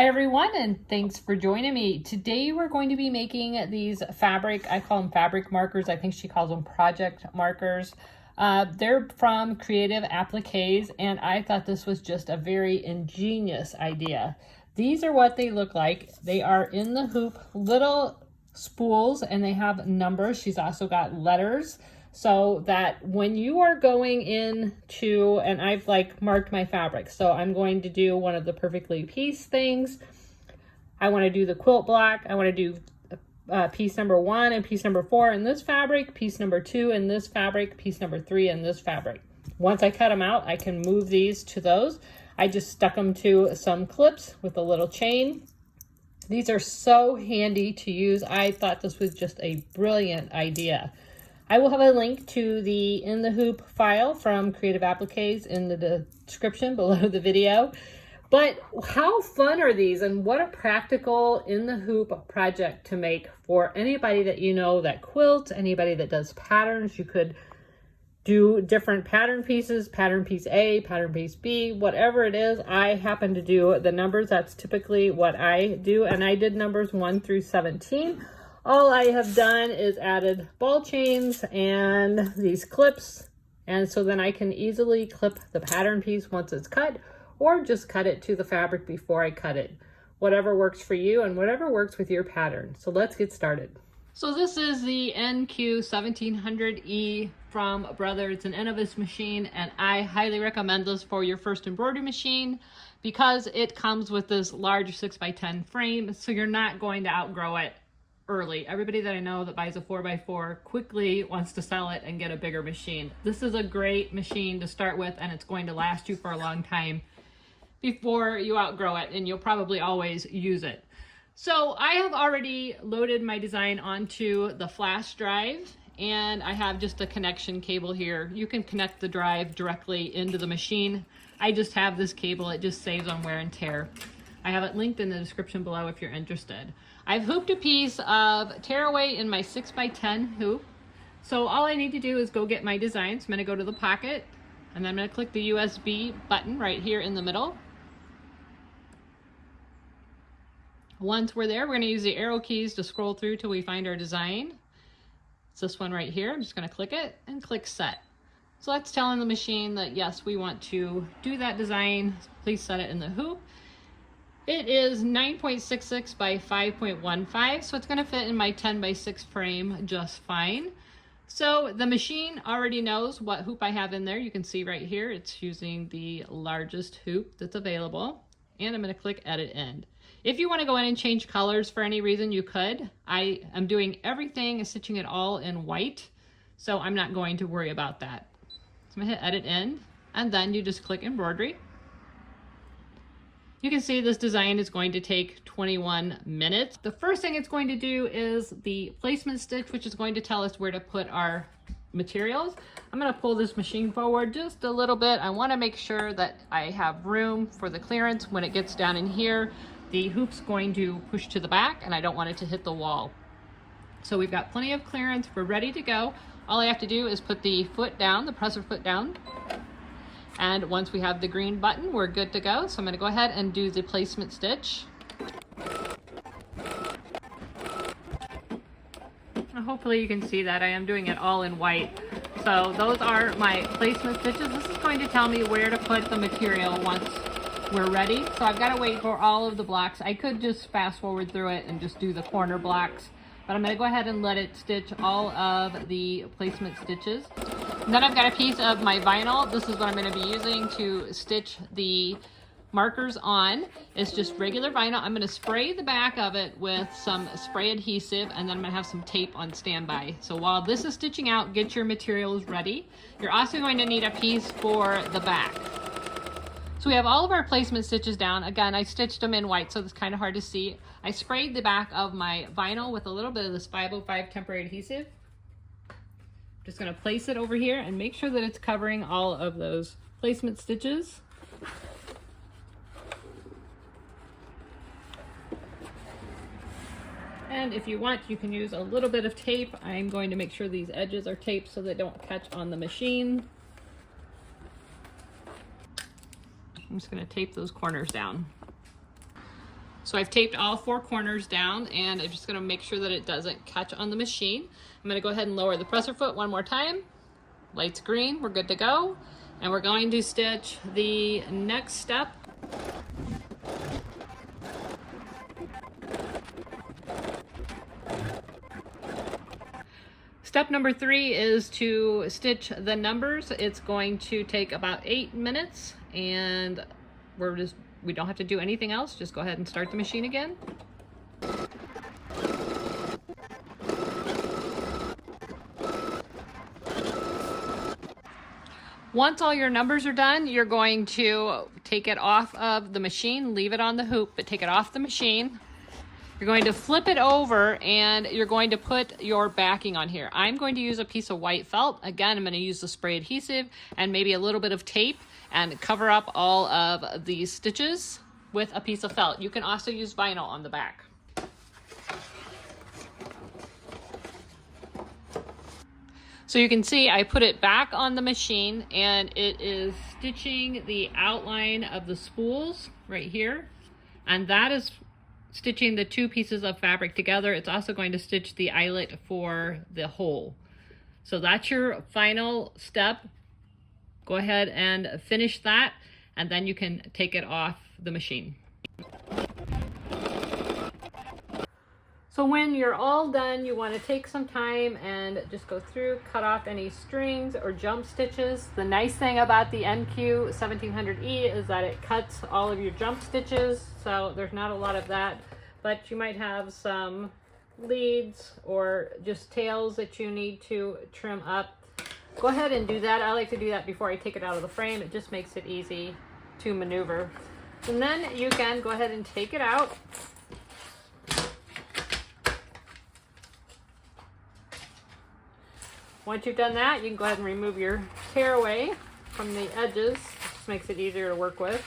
Hi everyone, and thanks for joining me. Today we're going to be making these fabric, I call them fabric markers. I think she calls them project markers. They're from Creative Appliques, and I thought this was just a very ingenious idea. These are what they look like. They are in the hoop, little spools, and they have numbers. She's also got letters, so that when you are going into, and I've like marked my fabric, so I'm going to do one of the perfectly pieced things. I want to do the quilt block. I want to do piece number 1 and piece number 4 in this fabric, piece number 2 in this fabric, piece number 3 in this fabric. Once I cut them out, I can move these to those. I just stuck them to some clips with a little chain. These are so handy to use. I thought this was just a brilliant idea. I will have a link to the In the Hoop file from Creative Appliques in the description below the video. But how fun are these, and what a practical in the hoop project to make for anybody that you know that quilts, anybody that does patterns. You could do different pattern pieces, pattern piece A, pattern piece B, whatever it is. I happen to do the numbers. That's typically what I do, and I did numbers 1 through 17. All I have done is added ball chains and these clips, and so then I can easily clip the pattern piece once it's cut, or just cut it to the fabric before I cut it. Whatever works for you and whatever works with your pattern. So let's get started. So this is the NQ1700E from Brother. It's an Embroidery machine, and I highly recommend this for your first embroidery machine because it comes with this large 6x10 frame, so you're not going to outgrow it early. Everybody that I know that buys a 4x4 quickly wants to sell it and get a bigger machine. This is a great machine to start with, and it's going to last you for a long time before you outgrow it, and you'll probably always use it. So I have already loaded my design onto the flash drive, and I have just a connection cable here. You can connect the drive directly into the machine. I just have this cable. It just saves on wear and tear. I have it linked in the description below if you're interested. I've hooped a piece of tearaway in my 6x10 hoop. So all I need to do is go get my design. So I'm gonna go to the pocket, and then I'm gonna click the USB button right here in the middle. Once we're there, we're gonna use the arrow keys to scroll through till we find our design. It's this one right here. I'm just gonna click it and click set. So that's telling the machine that yes, we want to do that design. Please set it in the hoop. It is 9.66 by 5.15, so it's going to fit in my 10x6 frame just fine. So the machine already knows what hoop I have in there. You can see right here, it's using the largest hoop that's available. And I'm going to click Edit End. If you want to go in and change colors for any reason, you could. I am doing everything, stitching it all in white, so I'm not going to worry about that. So I'm going to hit Edit End, and then you just click Embroidery. You can see this design is going to take 21 minutes. The first thing it's going to do is the placement stitch, which is going to tell us where to put our materials. I'm going to pull this machine forward just a little bit. I want to make sure that I have room for the clearance. When it gets down in here, the hoop's going to push to the back, and I don't want it to hit the wall. So we've got plenty of clearance. We're ready to go. All I have to do is put the foot down, the presser foot down. And once we have the green button, we're good to go. So I'm going to go ahead and do the placement stitch. Hopefully you can see that I am doing it all in white. So those are my placement stitches. This is going to tell me where to put the material once we're ready. So I've got to wait for all of the blocks. I could just fast forward through it and just do the corner blocks, but I'm going to go ahead and let it stitch all of the placement stitches. And then I've got a piece of my vinyl. This is what I'm going to be using to stitch the markers on. It's just regular vinyl. I'm going to spray the back of it with some spray adhesive, and then I'm going to have some tape on standby. So while this is stitching out, get your materials ready. You're also going to need a piece for the back. So we have all of our placement stitches down. Again, I stitched them in white, so it's kind of hard to see. I sprayed the back of my vinyl with a little bit of this 505 temporary adhesive. Just going to place it over here and make sure that it's covering all of those placement stitches. And if you want, you can use a little bit of tape. I'm going to make sure these edges are taped so they don't catch on the machine. I'm just going to tape those corners down. So I've taped all 4 corners down, and I'm just gonna make sure that it doesn't catch on the machine. I'm gonna go ahead and lower the presser foot one more time. Light's green, we're good to go. And we're going to stitch the next step. Step number 3 is to stitch the numbers. It's going to take about 8 minutes, and we don't have to do anything else. Just go ahead and start the machine again. Once all your numbers are done, you're going to take it off of the machine, leave it on the hoop, but take it off the machine. You're going to flip it over, and you're going to put your backing on here. I'm going to use a piece of white felt. Again, I'm going to use the spray adhesive and maybe a little bit of tape and cover up all of these stitches with a piece of felt. You can also use vinyl on the back. So you can see I put it back on the machine, and it is stitching the outline of the spools right here. And that is stitching the 2 pieces of fabric together. It's also going to stitch the eyelet for the hole. So that's your final step. Go ahead and finish that, and then you can take it off the machine. So when you're all done, you want to take some time and just go through, cut off any strings or jump stitches. The nice thing about the NQ 1700E is that it cuts all of your jump stitches, so there's not a lot of that, but you might have some leads or just tails that you need to trim up. Go ahead and do that. I like to do that before I take it out of the frame. It just makes it easy to maneuver. And then you can go ahead and take it out. Once you've done that, you can go ahead and remove your tearaway from the edges. This makes it easier to work with.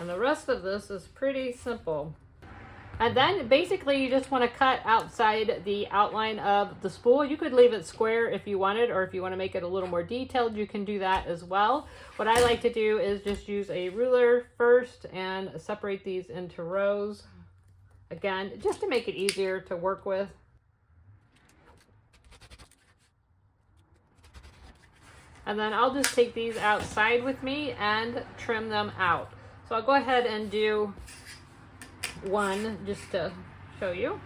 And the rest of this is pretty simple. And then basically you just want to cut outside the outline of the spool. You could leave it square if you wanted, or if you want to make it a little more detailed, you can do that as well. What I like to do is just use a ruler first and separate these into rows. Again, just to make it easier to work with. And then I'll just take these outside with me and trim them out. So I'll go ahead and do one just to show you.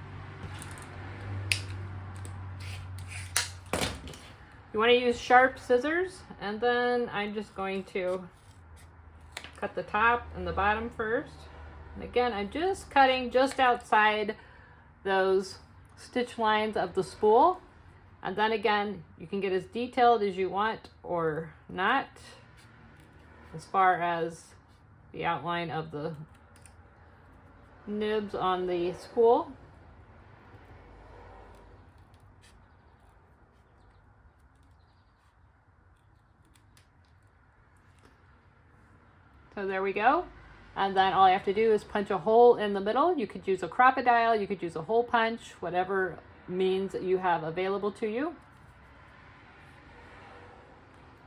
You want to use sharp scissors, and then I'm just going to cut the top and the bottom first. And again, I'm just cutting just outside those stitch lines of the spool. And then again, you can get as detailed as you want or not as far as the outline of the nibs on the spool. So there we go. And then all I have to do is punch a hole in the middle. You could use a crocodile, you could use a hole punch, whatever means you have available to you.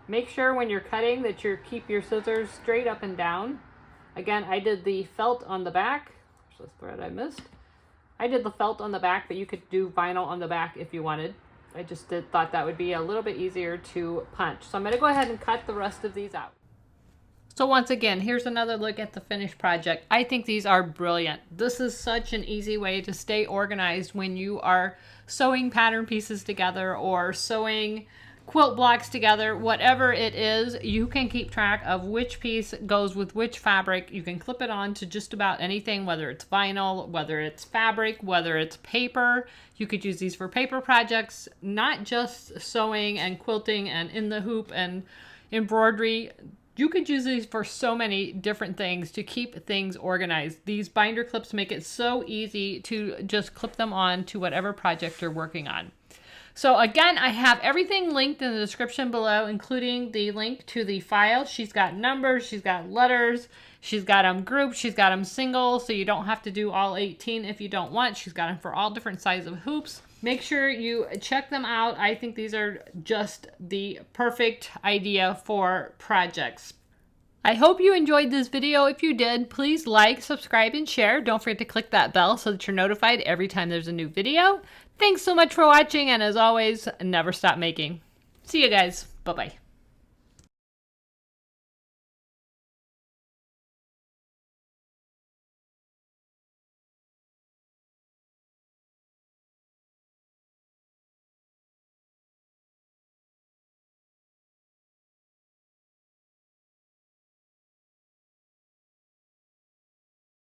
Make sure when you're cutting that you keep your scissors straight up and down. Again, I did the felt on the back. There's this thread I missed. I did the felt on the back, but you could do vinyl on the back if you wanted. I just thought that would be a little bit easier to punch. So I'm going to go ahead and cut the rest of these out. So once again, here's another look at the finished project. I think these are brilliant. This is such an easy way to stay organized when you are sewing pattern pieces together or sewing quilt blocks together. Whatever it is, you can keep track of which piece goes with which fabric. You can clip it on to just about anything, whether it's vinyl, whether it's fabric, whether it's paper. You could use these for paper projects, not just sewing and quilting and in the hoop and embroidery. You could use these for so many different things to keep things organized. These binder clips make it so easy to just clip them on to whatever project you're working on. So again, I have everything linked in the description below, including the link to the file. She's got numbers, she's got letters, she's got them grouped, she's got them single, so you don't have to do all 18 if you don't want. She's got them for all different sizes of hoops. Make sure you check them out. I think these are just the perfect idea for projects. I hope you enjoyed this video. If you did, please like, subscribe, and share. Don't forget to click that bell so that you're notified every time there's a new video. Thanks so much for watching, and as always, never stop making. See you guys. Bye-bye.